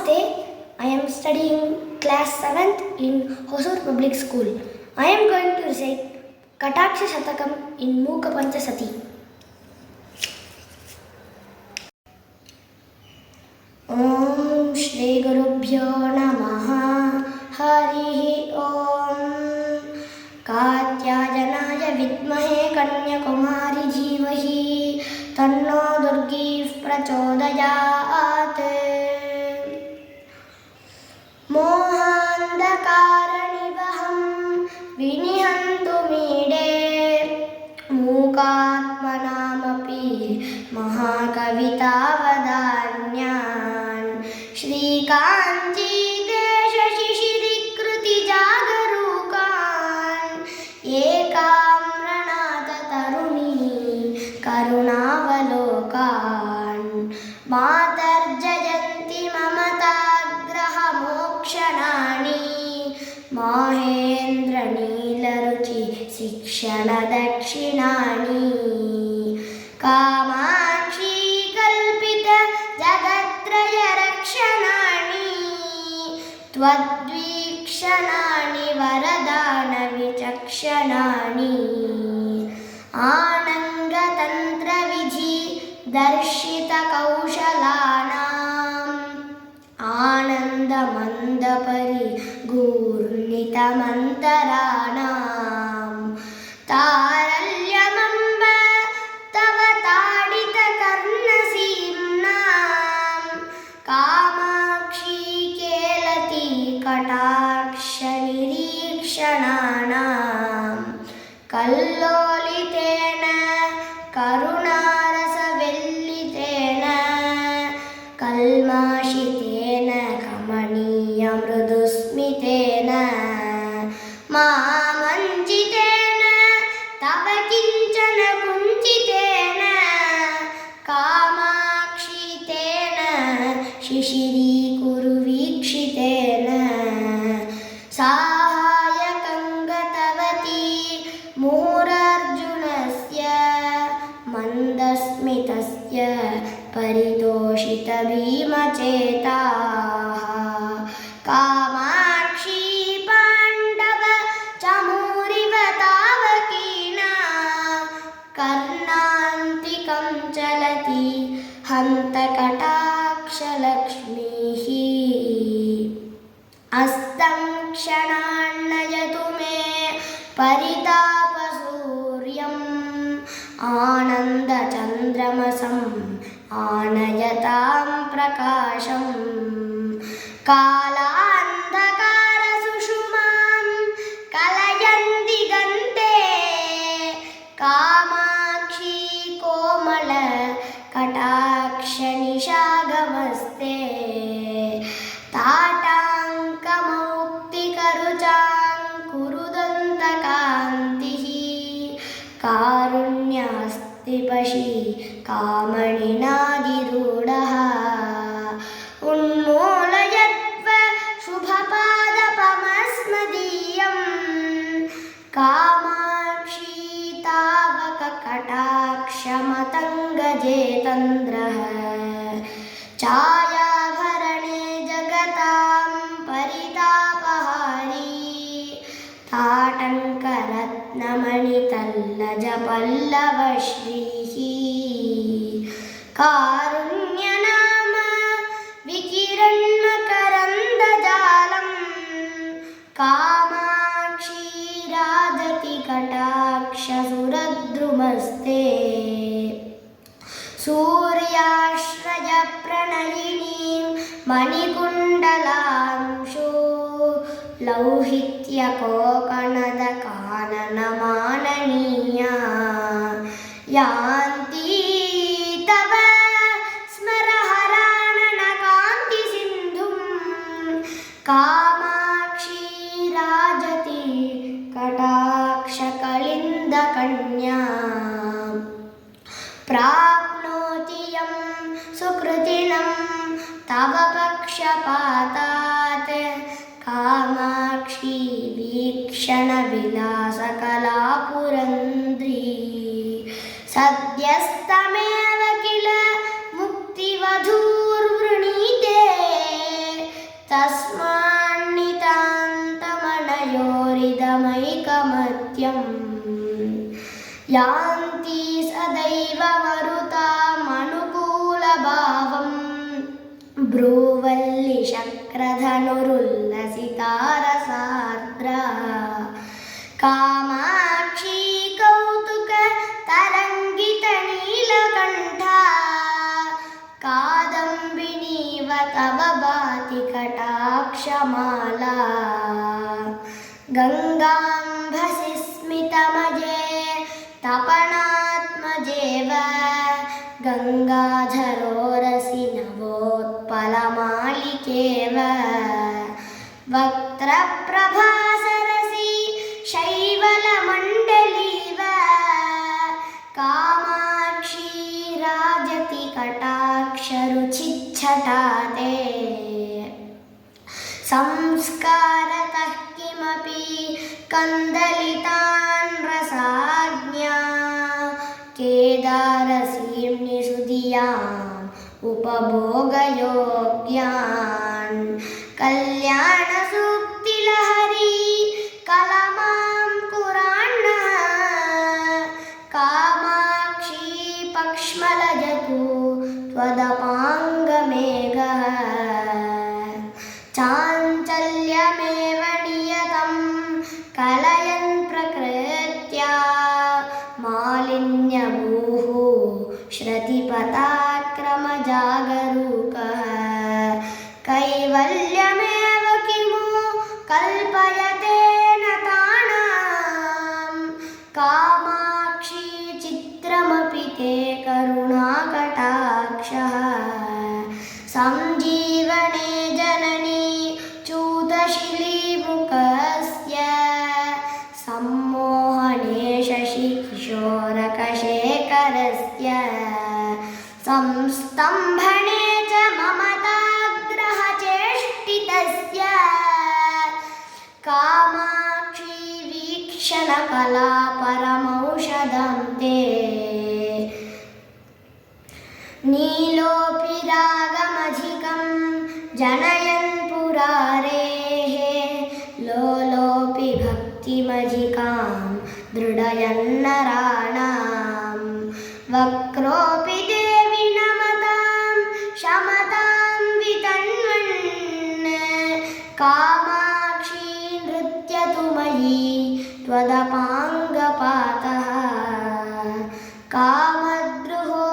Namaste. I am studying class 7th in Hosur Public School. I am going to recite Kataksha Shatakam in Mooka Panchasati. Om Shri Gurubhyo Namaha Harihi Om Katyajanaya Vidmahe Kanyakumari Jivahi Tanno Durgi Prachodayat Mohandakaranivaham Vinihantu Mide Mukatmanamapi Mahakavitavadanyan Shri Kanchi Desha Shishirikruti Jagarukan Ekamranata Taruni Karunavalokan Matarjayanti Mamatagraha Mokshanani Mahendra Neelaruchi Sikshana Dakshinani Kamakshi Kalpita Jagatraya Rakshanani Twadvikshanani Varadana Vichakshanani Ananga Tantra Vidhi Darshita Kaushalanam Ananda Mandapari Gurnita Mantaranam Taralyamamba Tava Tadita Karnasimnam Kamakshi Kelati Kataksha Nirikshananam Kallolitena Karunarasa Vellitena Kalmashitena Kamaniya Mrudusmitena Mamanchitena Tava Kinchana Kunchitena Kamakshitena Shishiri Kuru Vikshitena Sahayakangatavati Murarjunasya Mandasmitasya Paritoshita Bhimachetaha Kamakshi Pandava Chamuriva Tavakina Karnantikam Chalati Hanta Kataksha Lakshmihi Astam Kshanannayatu me Paritapasuryam Ananda Chandramasam Anayatam Prakasham Kalandhakara Sushumam Kalayanti Gante Kamakshi Komala Kataksha Nishagamaste Tatanka Mukti Karucham Kurudanta Kantihi Karunyasti Pashi Kamani Nadirudaha Unmulayatva Shubhapada Pamasmadiyam Kamakshi Tavaka Kataksha Matanga Jetandraha Chaya Bharane Jagatam Paritapahari Tatanka Ratnamani Tallaja Pallava Shrihi Karunyanama Vikiranmakarandajalam Kamakshi Radhati Kataksha Suradrumaste Suryashraya Pranayinim Manikundalamshu Lauhitya Kokanada Kanana Mananiya Yanti Tava Smaraharanana Kanti Sindhum Kamakshi Rajati Kataksha Kalinda Kanya Prapnotiyam Sukrutinam Tava Pakshapatat Kamakshi Vikshana Vilasa Kalapurandri Sadyastameva Kila Mukti Vadhur Vrinite యాంతి సదైవ మరుతామనుకూలభావం బ్రూవల్లి శక్రధనురుల్లసితారసార్ద్ర Kamakshi కౌతుక తరంగిత Neelakantha కాదంబినీవ తవ భాతి కటాక్షమాలా గంగాంభసి స్మితమజే తపనాత్మజేవ గంగాధరోరసి నవోత్పలమాలికేవ వక్త్రప్రభాసరసి శైవలమండలీవ కామాక్షి రాజతి కటాక్షరుచిచ్చటాతే సంస్కారతః కిమపి కందలితాన్ రసాజ్ఞా కేదారసీమ్ని సుధియాం ఉపభోగయోగ్యాన్ కళ్యాణసూక్తిలహరి కలమాం కురాన్నః కామాక్షి పక్ష్మలజతు త్వదపాంగమేఘః చాంచల్యమేవ నియతం కలయన్ ప్రకృత్యా మాలిన్యభూః శ్రతిపథాక్రమజాగరూకः కైవల్యమేవ కిము కల్పయతే నతానాం కామాక్షి చిత్రమపి తే కరుణాకటాక్షः సంజీవనే జననీ చూతశిలీముఖస్య సమ్మోహనే శశికిశోరకశేఖరస్య సంస్తంభనే చ మమతాగ్రహచేష్టితస్య కామాక్షి వీక్షణకలా పరమౌషధం తే నీలోపి రాగమధికం జనయన్ పురారేః లోలోపి భక్తిమధికాం దృఢయన్నరాణాం వక్రోపి దేవి నమతాం శమతాం వితన్వన్ కామాక్షి నృత్యతు మయీ త్వదపాంగపాతః కామద్రుహో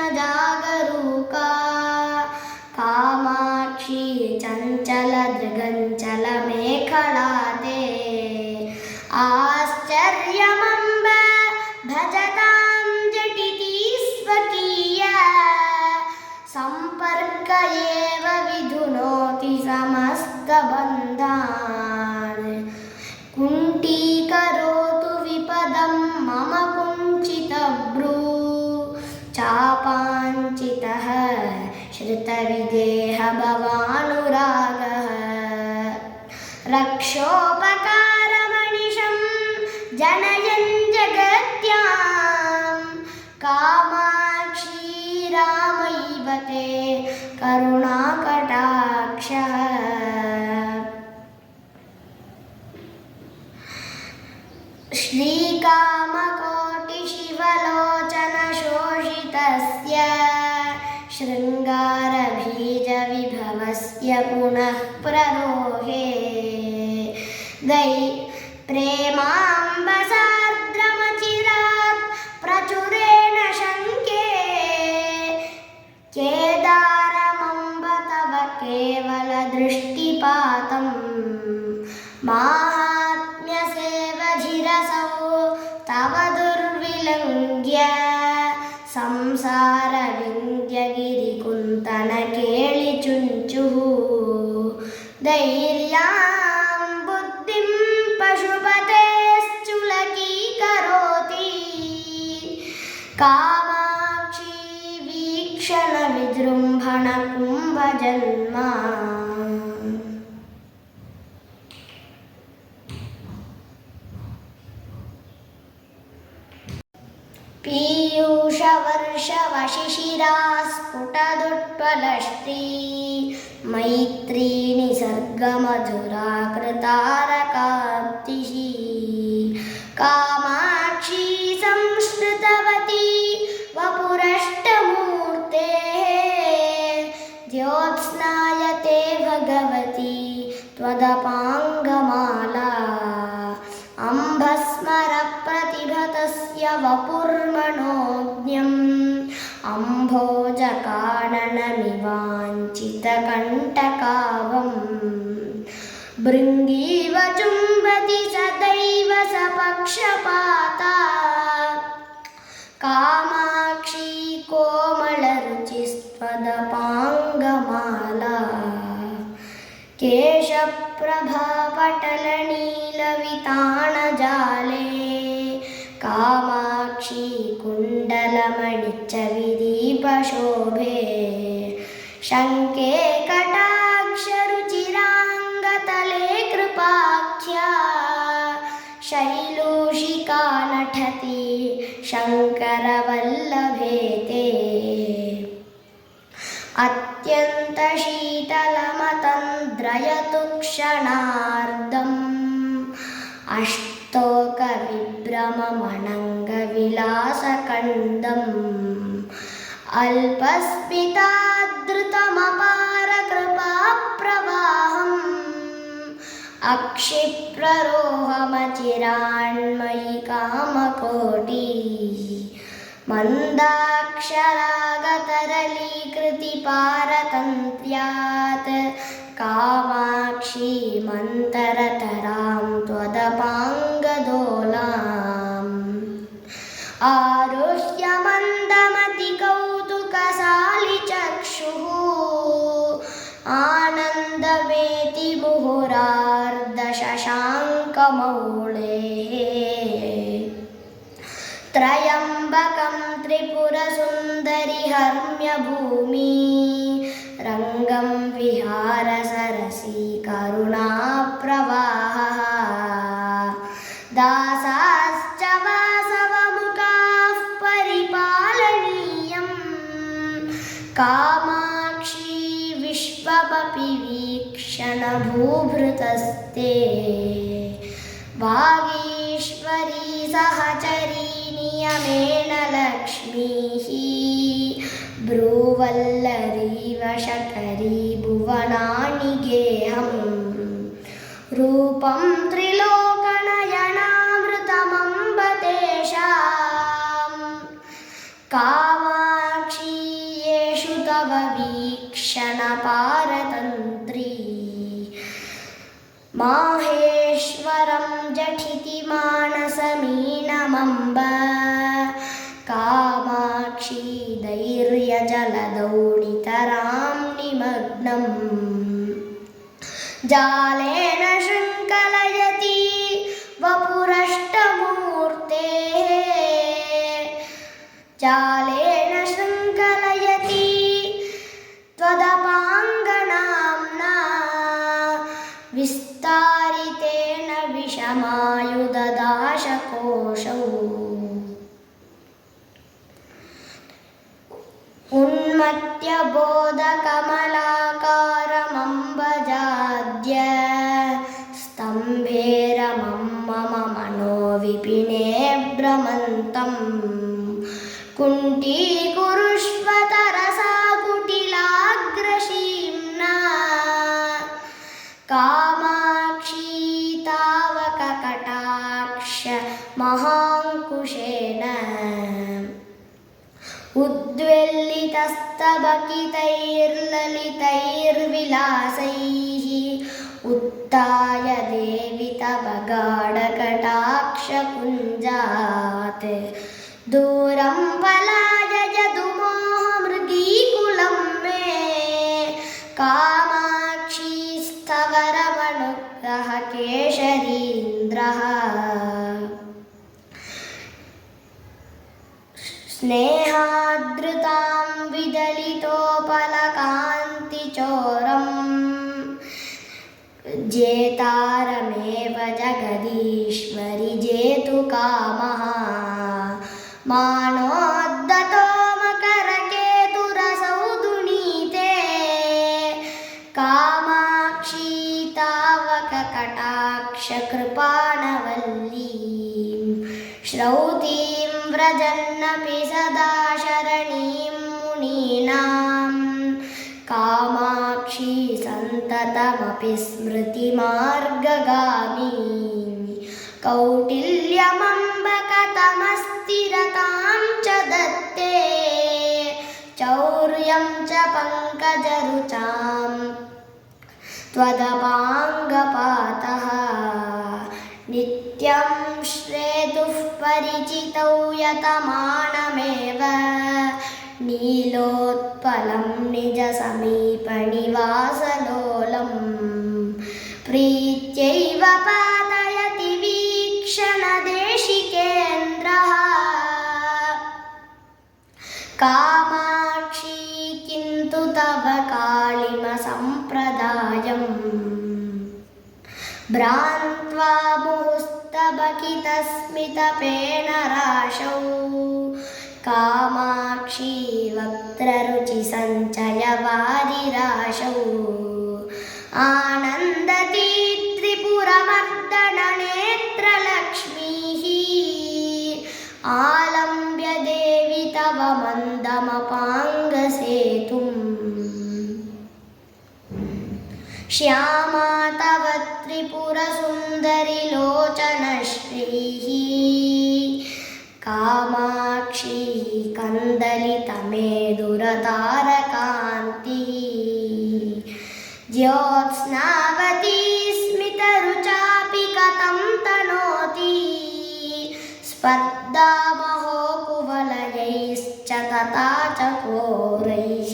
హృదయయంత్రణజాగరూకా కామాక్షి చంచలదృగంచలమేఖలాతే ఆశ్చర్యమంబ భజతాం జటితి స్వకీయ సంపర్క ఏవ విధునోతి సమస్తబంధాన్ కుంటీకరోతు విపదం మమ కుంచితభ్రూ చాపాంచితః श्रुतविदेह भवानुरागः रक्षोपकारमनिशं जनयन् जगत्यां कामाक्षी रामैव ते करुणाकटाक्षः श्रीकामकोटिशिवलोचनशोषितस्य शृङ्गारबीजविभवस्य पुनः प्ररोहे प्रेमाम्बसार्द्रमचिरात् प्रचुरेण शङ्के केदारमम्ब तव केवलदृष्टिपातं माहात्म्यसेवधिरसौ तव दुर्विलङ्घ्य संसारविन्द्यगिरिकुन्तन केळिचुञ्चुः धैर्यां बुद्धिं पशुपतेश्चुलकीकरोति कामाक्षी वीक्षणविजृम्भण कुम्भजन्मा पीयूषवर्षवशिशिरास्फुटदुट्टलश्री मैत्री निसर्गमधुरा कृतारकाब्धिः कामा ज्योत्स्नायते भगवती त्वदपाङ्गमाला अम्भस्मरप्रतिभतस्य वपुर्मनोज्ञम् अम्भोजकाननमिवाञ्छितकण्टकावम् भृङ्गीव चुम्बति सदैव सपक्षपाता कामाक्षी कोमलरुचिस्त्वदपाङ्गमाला केशप्रभापटलनीलविताणजाले कामाक्षी कुण्डलमणिचविदीपशोभे शङ्के कटाक्षरुचिराङ्गतले कृपाख्या शैलूषिका नठति शङ्करवल्लभे ते अत्यन्तशीतलमतन्द्रयतु क्षणार्धम् अष्टोकविभ्रममणङ्गविलासकन्दम् अल्पस्मितादृतमपारकृपाप्रवाहम् अक्षिप्ररोहमचिरान्मयि कामकोटि मन्दाक्षरागतरलीकृतिपारतन्त्र्यात् कामाक्षी मन्तरतरां त्वदपाङ्गदोलाम् आरुह्य मन्दमतिकौतुकसालिचक्षुः आनन्दवेति मुहुरार्धशशाङ्कमौळेः त्रयम्बकं त्रिपुरसुन्दरि हर्म्यभूमि रङ्गं विहारसरसी करुणाप्रवाहः दासाश्च वासवमुखाः परिपालनीयं कामाक्षी विश्वमपि वीक्षणभूभृतस्ते वागीश्वरी सहचरी नियमेन लक्ष्मीः ब्रूवल्लरीव शकरी भुवनानि गेहम् रूपं त्रिलोकनयनामृतमम्ब तेषाम् कामाक्षी येषु तव वीक्षणपारतन्त्री माहेश्वरं जठिति मानसमीनमम्ब कामाक्षी धैर्यजलदौडितरां निमग्नम् जालेन शृङ्खलयति वपुरष्टमूर्तेः जालेन शृङ्खलयति त्वदपाङ्गनाम्ना विस्तारितेन विषमायुधदाशकोशौ उन्मत्य बोधकमलाकारमम्बजाद्य स्तम्भेरमं मम मनोविपिने भ्रमन्तम् कुण्टीकुरुष्व तरसा कुटिलाग्रशीम्ना कामाक्षी तावककटाक्ष महाङ्कुशेन उद्वेल्लितस्तबकितैर्ललितैर्विलासैः उत्थाय देवि तव गाढकटाक्षपुञ्जात् दूरं पलाय यदुमोहमृगीकुलं मे कामाक्षी स्थवरमनुग्रह केशरीन्द्रः स्नेहादृतां विदलितोपलकान्तिचोरम् जेतारमेव जगदीश्वरि जेतु कामः मानोद्धतो मकरकेतुरसौ दुनीते कामाक्षी तावककटाक्षकृपाणवल्लीं श्रौतीं व्रजन्नपि सदा शरणीं मुनीनां कामाक्षी सन्ततमपि स्मृतिमार्गगामी कौटिल्यमम्बकतमस्थिरतां च दत्ते चौर्यं च पङ्कजरुचां त्वदपाङ्गपातः नित्यं श्रेतुः परिचितौ यतमानमेव नीलोत्पलं निजसमीपनिवासलोलं प्रीत्यैव पातयति वीक्षणदेशिकेन्द्रः कामाक्षी किन्तु तव कालिमसम्प्रदायम् भ्रान्त्वा मुहुस्तबकितस्मितपेन राशौ कामाक्षी वक्त्ररुचिसञ्चयवारिराशौ आनन्दती त्रिपुरमर्दननेत्रलक्ष्मीः आलम्ब्य देवि तव मन्दमपाङ्गसेतुम् श्यामा तव त्रिपुरसुन्दरि लोचनश्रीः कामाक्षी कन्दलितमेदुरतारकान्तिः ज्योत्स्नावती स्मितरुचापि कथं तनोति स्पर्धामहो कुवलयैश्च तथा चकोरैः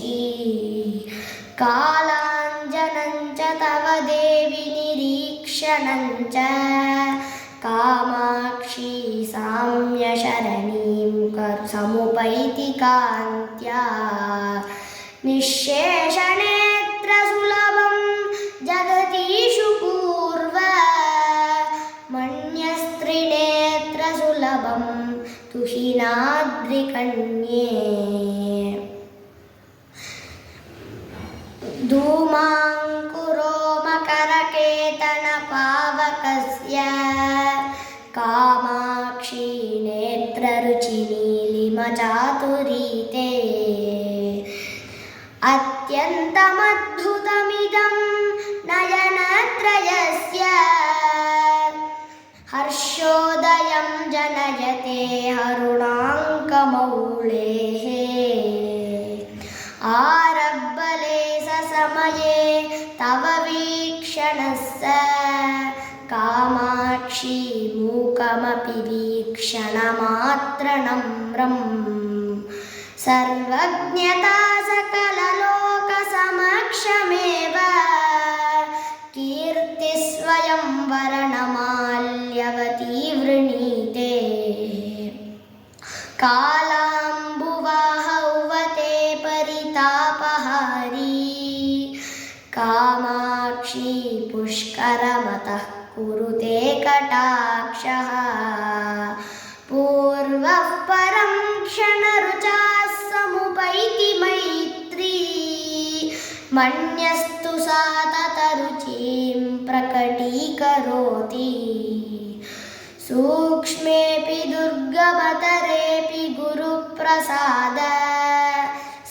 कालाञ्जनं च तव देवि निरीक्षणं च कामाक्षी साम्यशरणीं समुपैति कान्त्या निःशेषनेत्रसुलभं जगतीषु पूर्व मन्यस्त्रिनेत्रसुलभं तुहिनाद्रिकन्ये धूमाङ्कुरो मकरकेतनपावकस्य कामाक्षी नेत्ररुचिनीलिमचातुरीते अत्यन्तमद्भुतमिदं नयनत्रयस्य हर्षोदयं जनयते हरुणाङ्कमौलेः आरब्बले समये तव वीक्षणस्य कामाक्षी मूकमपि वीक्षणमात्रनम्रं सर्वज्ञता सकललोकसमक्षमेव कीर्तिस्वयं वर्णमाल्यवती वृणीते कालाम्बुवाहौवते परितापहारी कामाक्षी पुष्करमतः कुरुते कटाक्षः पूर्वः परं क्षणरुचाः समुपैति मैत्री मन्यस्तु सा ततरुचिं प्रकटीकरोति सूक्ष्मेऽपि दुर्गमतरेऽपि गुरुप्रसाद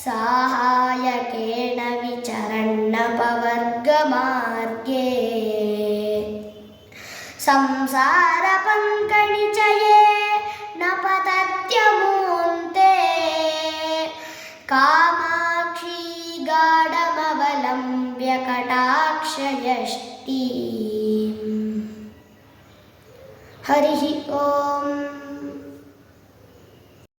साहाय्यकेन विचरन्नपवर्गमार्गे संसारपङ्कनिचये न पतत्यमून्ते कामाक्षी गाढमवलम्ब्य कटाक्षयष्टि हरिः